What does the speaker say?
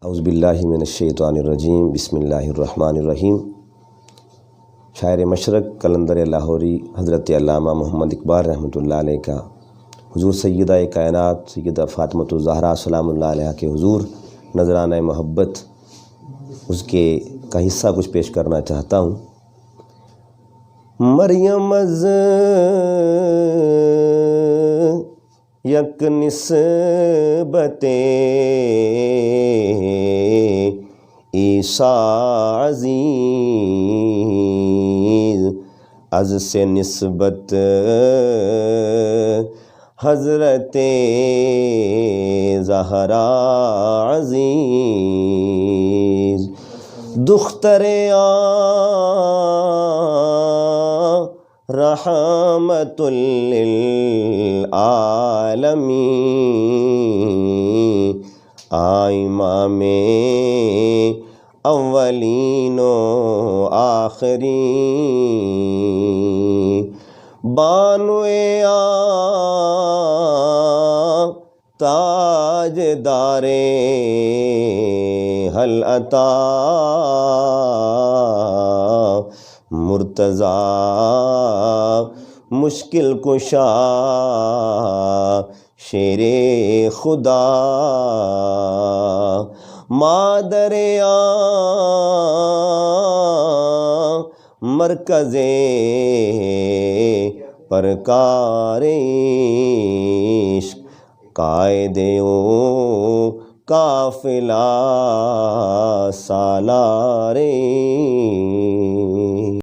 اعوذ باللہ من الشیطان الرجیم، بسم اللہ الرحمن الرحیم۔ شاعر مشرق قلندر لاہوری حضرت علامہ محمد اقبال رحمۃ اللہ علیہ کا حضور سیدہ کائنات سیدہ فاطمۃ الزہرا سلام اللہ علیہ کے حضور نذرانہ محبت اس کے کا حصہ کچھ پیش کرنا چاہتا ہوں۔ مریم از یک نسبت عیسیٰ عزیز، از سے نسبت حضرت زہرا عزیز، دختر رحمت للعالمین، امام اولین و آخرین، بانو تاج دار حل عطا، مرتضیٰ مشکل کشا شیر خدا، مادر مرکز پرکار عشق، قائد و قافلہ سالار